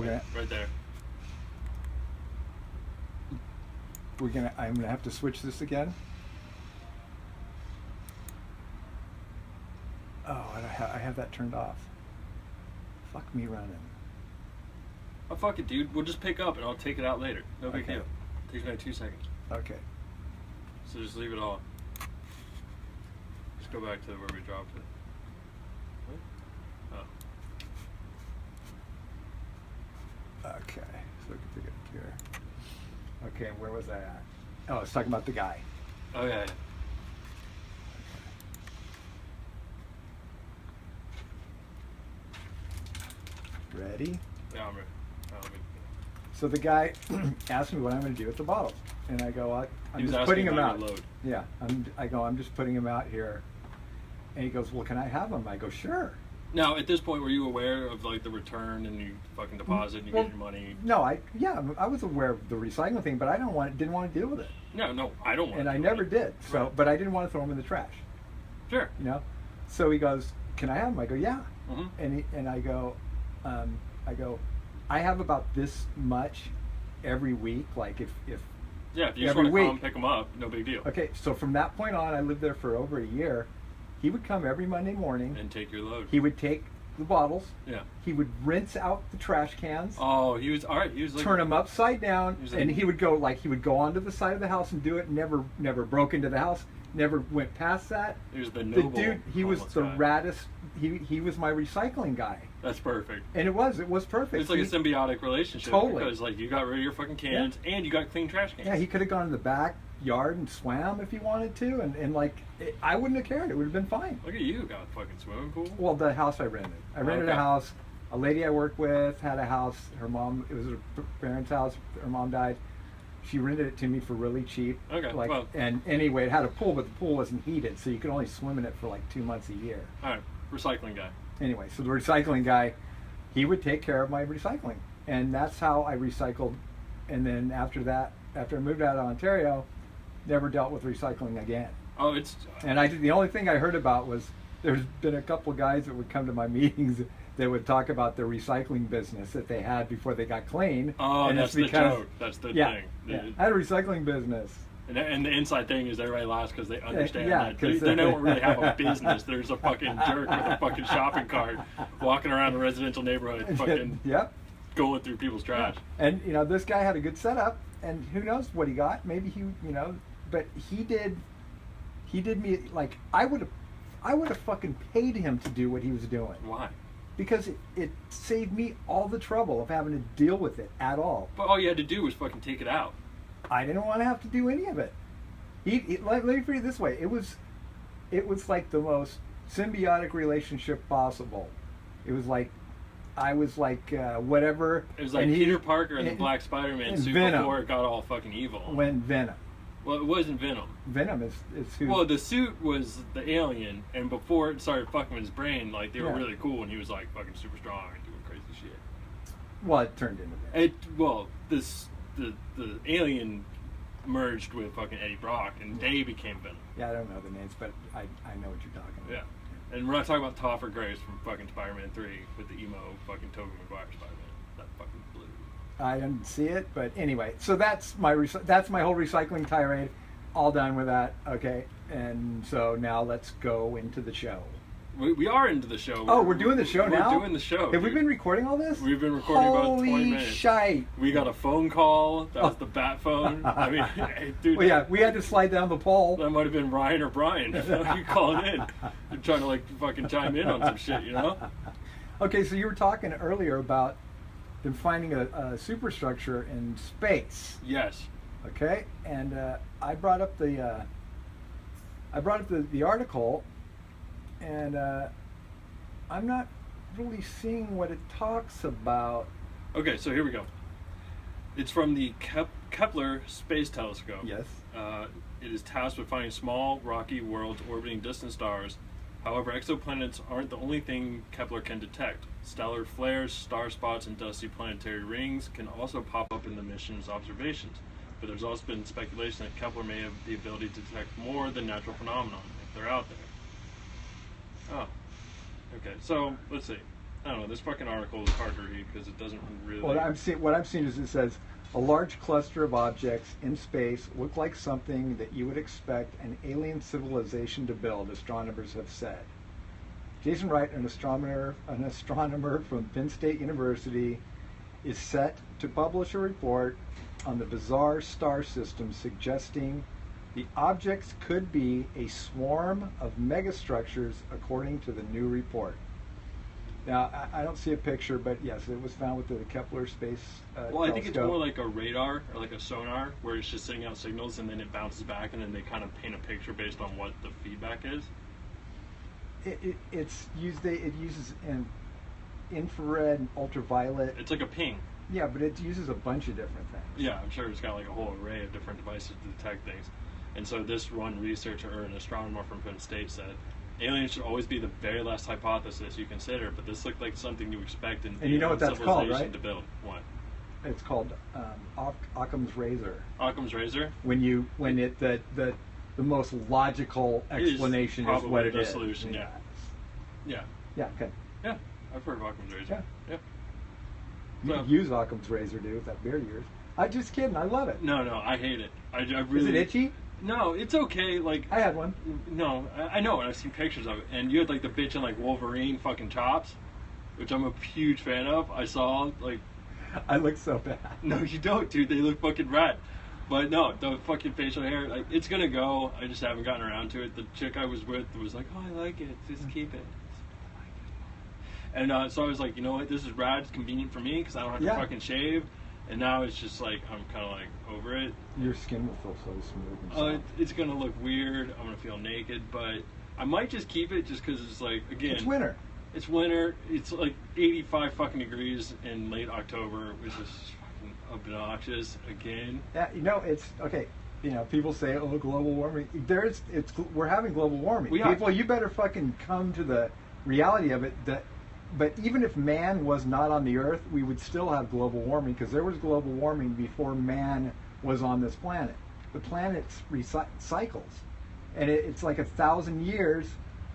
Right there. I'm gonna have to switch this again. Oh, I have that turned off. Fuck me running. Oh, fuck it, dude. We'll just pick up and I'll take it out later. No big deal. Takes me like 2 seconds. Okay. So just leave it all. Just go back to where we dropped it. What? Oh. Okay. So we can pick it up here. Okay, where was I at? Oh, I was talking about the guy. Oh, yeah. Ready? Yeah, I'm ready. So the guy asked me what I'm going to do with the bottles, and I go, I'm just putting them out. Load. Yeah, I'm just putting them out here, and he goes, well, can I have them? I go, sure. Now, at this point, were you aware of like the return and you fucking deposit and you get your money? No, I was aware of the recycling thing, but I didn't want to deal with it. No, I don't want. And I never did. So, right. But I didn't want to throw them in the trash. Sure. You know, so he goes, can I have them? I go, yeah. Mm-hmm. And I go, I have about this much every week. Like if you just want to come pick them up, no big deal. Okay, so from that point on, I lived there for over a year. He would come every Monday morning and take your load. He would take the bottles. Yeah. He would rinse out the trash cans. Oh, he was all right. He was like, turn them upside down, and he would go onto the side of the house and do it. Never broke into the house. Never went past that. He was the noble. The dude, he was the raddest. He was my recycling guy. That's perfect. And it was perfect. It's like a symbiotic relationship. Totally. Because like you got rid of your fucking cans and you got clean trash cans. Yeah, he could have gone in the backyard and swam if he wanted to, and I wouldn't have cared. It would have been fine. Look at you, got a fucking swimming pool. Well, the house I rented. I rented a house. A lady I worked with had a house. Her mom, it was her parents' house. Her mom died. She rented it to me for really cheap. Okay. And anyway, it had a pool, but the pool wasn't heated, so you could only swim in it for like 2 months a year. All right, recycling guy. Anyway, so the recycling guy, he would take care of my recycling, and that's how I recycled. And then after that, after I moved out of Ontario, never dealt with recycling again. Oh, it's. And the only thing I heard about was there's been a couple of guys that would come to my meetings that would talk about the recycling business that they had before they got clean. Oh, and that's the joke. That's the thing. Yeah, I had a recycling business. And the inside thing is everybody laughs because they understand that. They don't really have a business. There's a fucking jerk with a fucking shopping cart walking around a residential neighborhood fucking going through people's trash. And, this guy had a good setup, and who knows what he got. Maybe but he did me, like, I would have fucking paid him to do what he was doing. Why? Because it saved me all the trouble of having to deal with it at all. But all you had to do was fucking take it out. I didn't want to have to do any of it. Let me put it this way: it was like the most symbiotic relationship possible. It was like I was like whatever. It was like Peter Parker and the Black Spider-Man suit Venom, before it got all fucking evil. When Venom. Well, it wasn't Venom. Venom is who. Well, the suit was the alien, and before it started fucking with his brain, like they were really cool, and he was like fucking super strong and doing crazy shit. Well, it turned into that. The alien merged with fucking Eddie Brock, and they became Venom. Yeah, I don't know the names, but I know what you're talking about. Yeah. And we're not talking about Topher Grace from fucking Spider-Man 3 with the emo fucking Tobey Maguire Spider-Man. That fucking blew. I didn't see it, but anyway. So that's my whole recycling tirade. All done with that. Okay. And so now let's go into the show. We are into the show. Oh, we're doing the show now? We're doing the show. Have we been recording all this? We've been recording about 20 minutes. Holy shite. We got a phone call. That was the bat phone. I mean, hey, dude. Well, yeah, we had to slide down the pole. That might have been Ryan or Brian. You calling in. You're trying to, like, fucking chime in on some shit, Okay, so you were talking earlier about them finding a superstructure in space. Yes. Okay, and I brought up the article. And I'm not really seeing what it talks about. Okay, so here we go. It's from the Kepler Space Telescope. Yes. It is tasked with finding small, rocky worlds orbiting distant stars. However, exoplanets aren't the only thing Kepler can detect. Stellar flares, star spots, and dusty planetary rings can also pop up in the mission's observations. But there's also been speculation that Kepler may have the ability to detect more than natural phenomenon if they're out there. Oh, okay. So let's see. I don't know. This fucking article is hard to read because it doesn't really. What I'm seeing is it says a large cluster of objects in space look like something that you would expect an alien civilization to build. Astronomers have said. Jason Wright, an astronomer from Penn State University, is set to publish a report on the bizarre star system, suggesting the objects could be a swarm of megastructures, according to the new report. Now, I don't see a picture, but yes, it was found with the Kepler Space Well, I think it's telescope. more like a radar or like a sonar, where it's just sending out signals and then it bounces back, and then they kind of paint a picture based on what the feedback is. It uses an infrared and ultraviolet. It's like a ping. Yeah, but it uses a bunch of different things. Yeah, I'm sure it's got like a whole array of different devices to detect things. And so this one researcher or an astronomer from Penn State said, aliens should always be the very last hypothesis you consider, but this looked like something you expect an And you know what that's called, right? to build. What? It's called Occam's razor. Occam's razor? The most logical explanation is probably what it the is. solution, yeah. Yeah. Yeah, okay. Yeah, I've heard of Occam's razor. Yeah. Yeah. You could use Occam's razor, dude, with that beard of yours. I'm just kidding. I love it. No, I hate it. I really. Is it itchy? No, it's okay. Like I had one. No, I know, and I've seen pictures of it. And you had like the bitchin' like Wolverine fucking chops, which I'm a huge fan of. I saw like. I look so bad. No, you don't, dude. They look fucking rad. But no, the fucking facial hair, like it's gonna go. I just haven't gotten around to it. The chick I was with was like, "Oh, I like it. Just keep it." And so I was like, you know what? This is rad. It's convenient for me because I don't have to fucking shave. And now it's just like I'm kind of like over it. Your skin will feel so smooth and soft. It's gonna look weird. I'm gonna feel naked, but I might just keep it just because it's like again. It's winter. It's winter. It's like 85 fucking degrees in late October, which is fucking obnoxious again. Yeah, it's okay. People say, "Oh, global warming." We're having global warming. People, you better fucking come to the reality of it. But even if man was not on the Earth, we would still have global warming because there was global warming before man was on this planet. The planet cycles, and it's like 1,000 years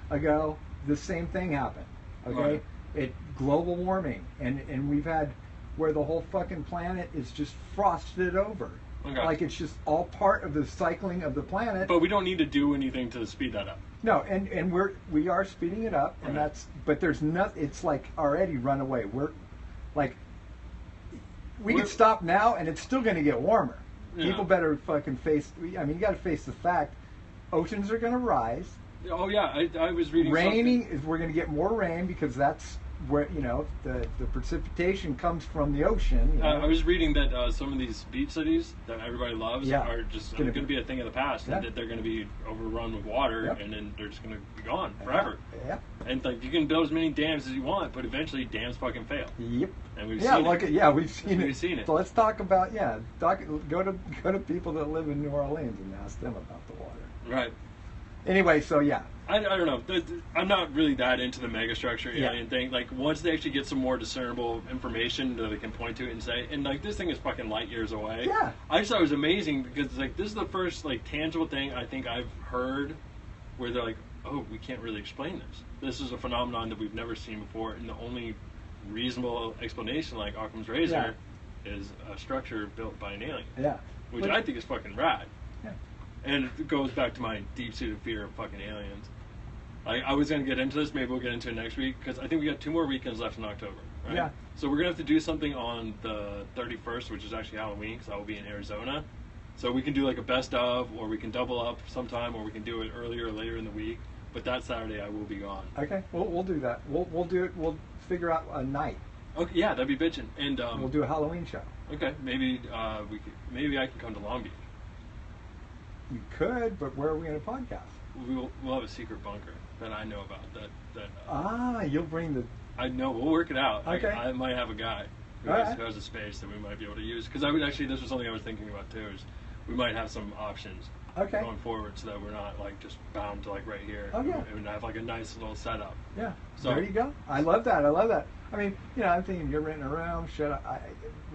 ago, the same thing happened. Okay, right. Global warming, and we've had where the whole fucking planet is just frosted over. Okay. Like it's just all part of the cycling of the planet. But we don't need to do anything to speed that up. No, and we are speeding it up, and but there's nothing. It's like already run away. We're like we could stop now, and it's still going to get warmer. Yeah. People better fucking face. I mean, you got to face the fact. Oceans are going to rise. Oh yeah, I was reading. Raining is we're going to get more rain because that's where the precipitation comes from the ocean. I was reading that some of these beach cities that everybody loves are just going to be a thing of the past, and that they're going to be overrun with water, and then they're just going to be gone forever. Yeah. And like you can build as many dams as you want, but eventually dams fucking fail. Yep. And we've seen it. We've seen it. So let's talk about go to people that live in New Orleans and ask them about the water. Right. Anyway, so yeah. I don't know. I'm not really that into the megastructure alien thing. Like, once they actually get some more discernible information that they can point to it and say, and like this thing is fucking light years away. Yeah. I just thought it was amazing because like this is the first like tangible thing I think I've heard where they're like, oh, we can't really explain this. This is a phenomenon that we've never seen before, and the only reasonable explanation, like Occam's razor, is a structure built by an alien. Yeah. Which I think is fucking rad. Yeah. And it goes back to my deep-seated fear of fucking aliens. I was going to get into this, maybe we'll get into it next week, because I think we got 2 more weekends left in October, right? Yeah. So we're going to have to do something on the 31st, which is actually Halloween, because I will be in Arizona. So we can do like a best of, or we can double up sometime, or we can do it earlier or later in the week. But that Saturday I will be gone. Okay, we'll do that. We'll do it. We'll figure out a night. Okay, yeah, that'd be bitchin'. And we'll do a Halloween show. Okay, maybe maybe I can come to Long Beach. You could, but where are we going to podcast? We'll have a secret bunker that I know about. You'll bring the. I know. We'll work it out. Okay. I might have a guy who has a space that we might be able to use. Because this was something I was thinking about too. Is we might have some options going forward, so that we're not like just bound to like right here. Okay. And have like a nice little setup. Yeah. So there you go. I love that. I mean, I'm thinking you're renting a room.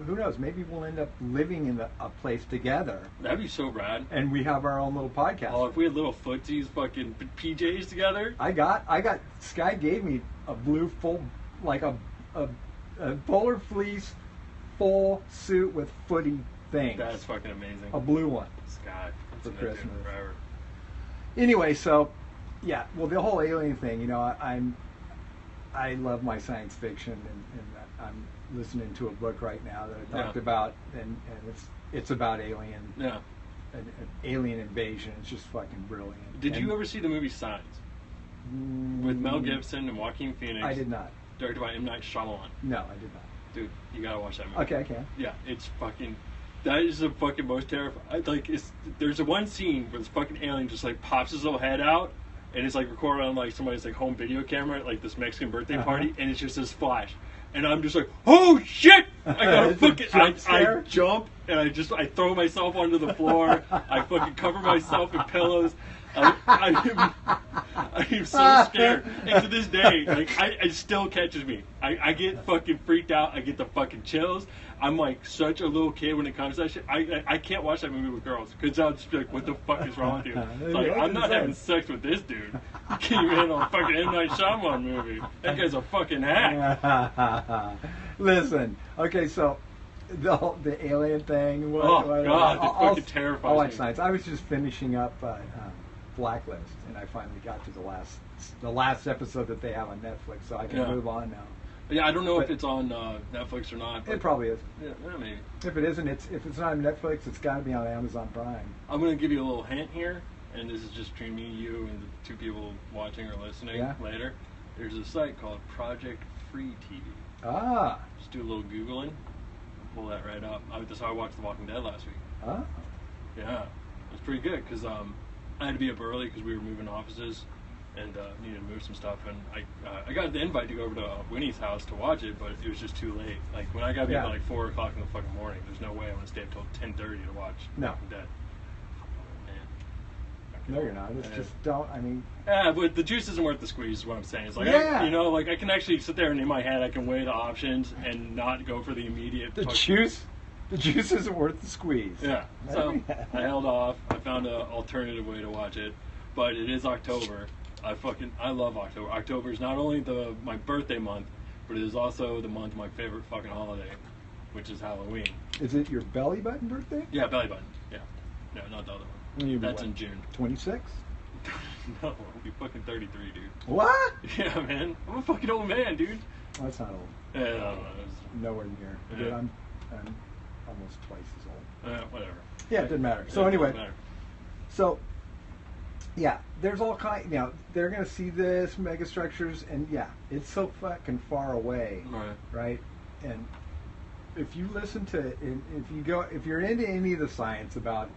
Who knows? Maybe we'll end up living in a place together. That'd be so rad. And we have our own little podcast. Oh, if we had little footsies, fucking PJs together. I got. Sky gave me a blue full like a polar fleece full suit with footy things. That's fucking amazing. A blue one. Scott. For Christmas. Forever. Anyway, so yeah, well, the whole alien thing, you know, I love my science fiction, and I'm listening to a book right now that I talked about, and it's about alien. Yeah. An alien invasion. It's just fucking brilliant. Did you ever see the movie Signs? With Mel Gibson and Joaquin Phoenix? I did not. Directed by M. Night Shyamalan. No, I did not. Dude, you gotta watch that movie. Okay, I can. Yeah, it's fucking... That is the fucking most terrifying... Like, there's a one scene where this fucking alien just, like, pops his little head out, and it's, like, recorded on, like, somebody's, like, home video camera at, like, this Mexican birthday party, and it's just this flash. And I'm just like, oh, shit! I gotta fucking... I jump, and I throw myself onto the floor. I fucking cover myself in pillows. I am so scared. And to this day, like, it still catches me. I get fucking freaked out. I get the fucking chills. I'm like such a little kid when it comes to that shit. I can't watch that movie with girls because I'll just be like, what the fuck is wrong with you? It's like, I'm not having sex with this dude. Keep in on a fucking M. Night Shyamalan movie. That guy's a fucking hack. Listen, okay, so the alien thing. God, it fucking terrifies me. I'll watch Science. I was just finishing up Blacklist, and I finally got to the last episode that they have on Netflix, so I can move on now. Yeah, I don't know if it's on Netflix or not. It probably is. Yeah, maybe. If it isn't, if it's not on Netflix, it's got to be on Amazon Prime. I'm going to give you a little hint here, and this is just between me, you, and the two people watching or listening later. There's a site called Project Free TV. Ah. Just do a little Googling. Pull that right up. That's how I watched The Walking Dead last week. Ah. Yeah. It was pretty good, because I had to be up early because we were moving offices and needed to move some stuff. And I got the invite to go over to Winnie's house to watch it, but it was just too late. Like, when I got to be up at like 4 o'clock in the fucking morning, there's no way I'm going to stay up till 10:30 to watch Walking Dead. No, you're not. It's just don't. I mean. Yeah, but the juice isn't worth the squeeze. Is what I'm saying. It's like I can actually sit there and in my head I can weigh the options and not go for the immediate. The juice isn't worth the squeeze. Yeah. So I held off. I found an alternative way to watch it, but it is October. I love October. October is not only my birthday month, but it is also the month of my favorite fucking holiday, which is Halloween. Is it your belly button birthday? Yeah, belly button. Yeah. No, not the other one. That's in June. 26? No, I'll be fucking 33, dude. What? Yeah, man. I'm a fucking old man, dude. That's not old. Yeah, I don't know. Nowhere near. Yeah. Dude, I'm almost twice as old. Whatever. Yeah, it didn't matter. So anyway, so yeah, there's all kind. You know, they're gonna see this megastructures, and yeah, it's so fucking far away, right? And if you listen to, if you're into any of the science about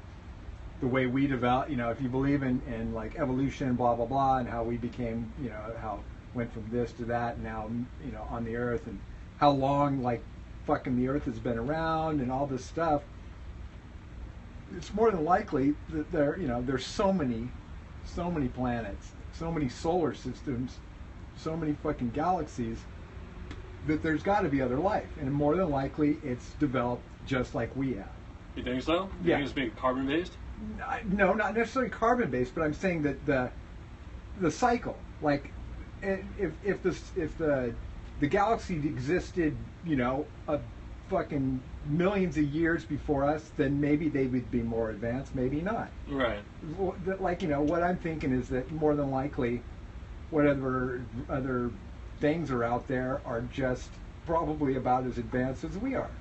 the way we develop, you know, if you believe in like evolution, blah blah blah, and how we became, you know, how went from this to that, and now, you know, on the Earth, and how long like fucking the Earth has been around, and all this stuff, it's more than likely that there's so many planets, so many solar systems, so many fucking galaxies, that there's got to be other life, and more than likely it's developed just like we have. You think so? You think it's being carbon based? No, not necessarily carbon based, but I'm saying that the cycle, like if the galaxy existed, you know, a fucking millions of years before us, then maybe they would be more advanced, maybe not. Right. Like, you know, what I'm thinking is that more than likely, whatever other things are out there are just probably about as advanced as we are.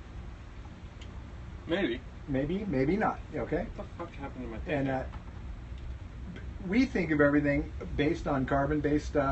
Maybe. Maybe not. Okay. What the fuck happened to my thing? And we think of everything based on carbon-based stuff.